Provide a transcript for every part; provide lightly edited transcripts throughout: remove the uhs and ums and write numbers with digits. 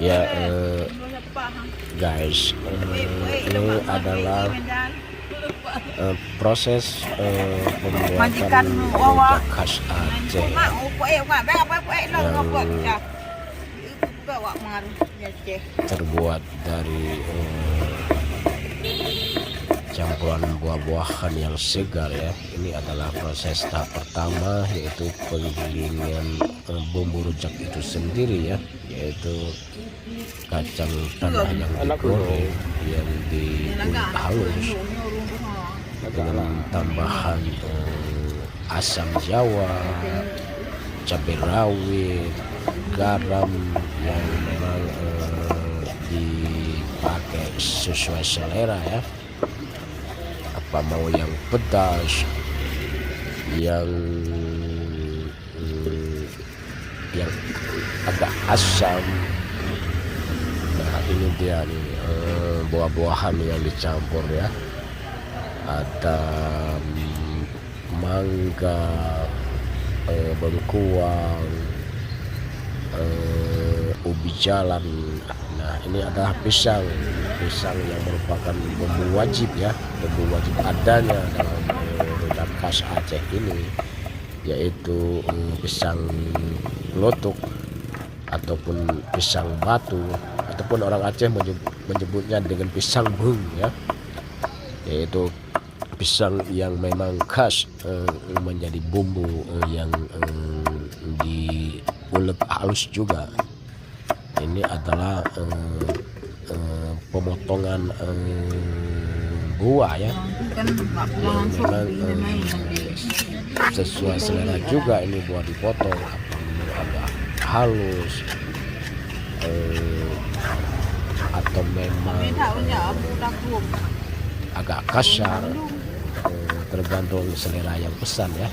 Ya guys, ini adalah proses pembuatan rujak khas Aceh yang terbuat dari campuran buah-buahan yang segar ya. Ini adalah proses tahap pertama, yaitu penggilingan bumbu rujak itu sendiri ya, yaitu kacang tanah yang digoreng, yang diulek halus dengan tambahan asam jawa, cabai rawit, garam yang memang dipakai sesuai selera ya. Apa mau yang pedas, yang agak asam. Nah ini dia nih buah-buahan yang dicampur ya. Ada mangga, bengkuang, ubi jalan. Nah ini adalah pisang yang merupakan bumbu wajib ya, bumbu wajib adanya dalam rujak khas Aceh ini, yaitu pisang lotuk ataupun pisang batu, ataupun orang Aceh menyebutnya dengan pisang bung ya, yaitu pisang yang memang khas menjadi bumbu yang diulek halus juga. Ini adalah pemotongan buah ya, yang memang sesuai selera juga. Ini buah dipotong agak halus atau memang agak kasar, tergantung selera yang pesan ya.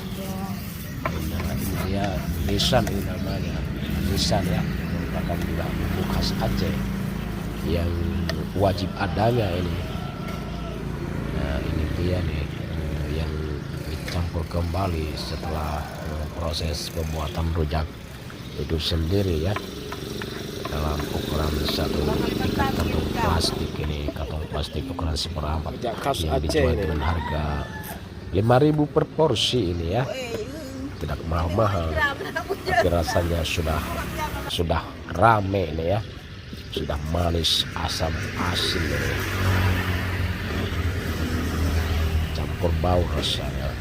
Nah, ini dia lisan, ini namanya lisan ya, merupakan juga bumbu khas Aceh yang wajib adanya ini. Nah ini dia nih yang dicampur kembali setelah proses pembuatan rujak itu sendiri ya, dalam ukuran satu kantong plastik. Ini kantong plastik ukuran 1/4 yang dijual dengan harga 5.000 per porsi ini ya, tidak mahal-mahal, tapi rasanya sudah rame ini ya, sudah manis asam asin ini, campur bau rasanya.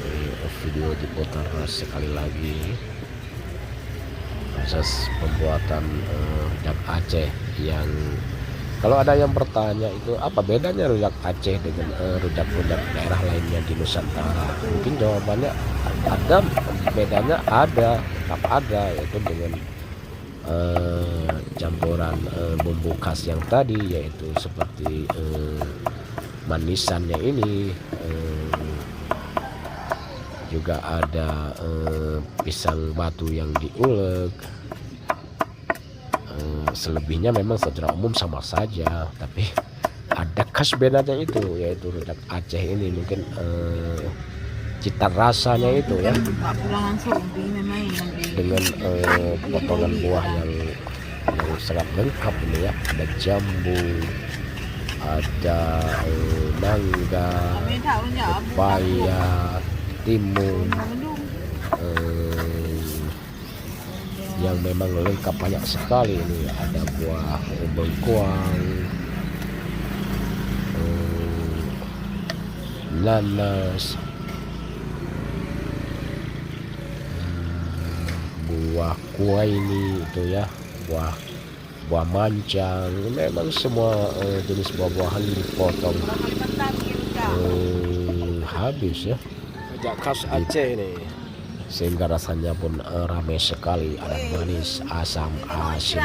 Ini video diputar sekali lagi, proses pembuatan rujak Aceh yang kalau ada yang bertanya itu apa bedanya rujak Aceh dengan rujak-rujak daerah lainnya di Nusantara, mungkin jawabannya ada bedanya, tetap ada, yaitu dengan campuran bumbu khas yang tadi, yaitu seperti manisannya ini, juga ada pisang batu yang diulek. Selebihnya memang secara umum sama saja, tapi ada khas bedanya itu, yaitu rujak Aceh ini mungkin cita rasanya itu ya, dengan potongan buah yang sangat lengkap ini ya. Ada jambu, ada mangga, pepaya, timun, yang memang lengkap banyak sekali ini. Ada buah bengkuang, nanas, buah kuai ini itu ya, buah mancang. Memang semua jenis buah-buahan dipotong habis ya, rujak khas Aceh ini, sehingga rasanya pun ramai sekali. Ada manis, asam, asin.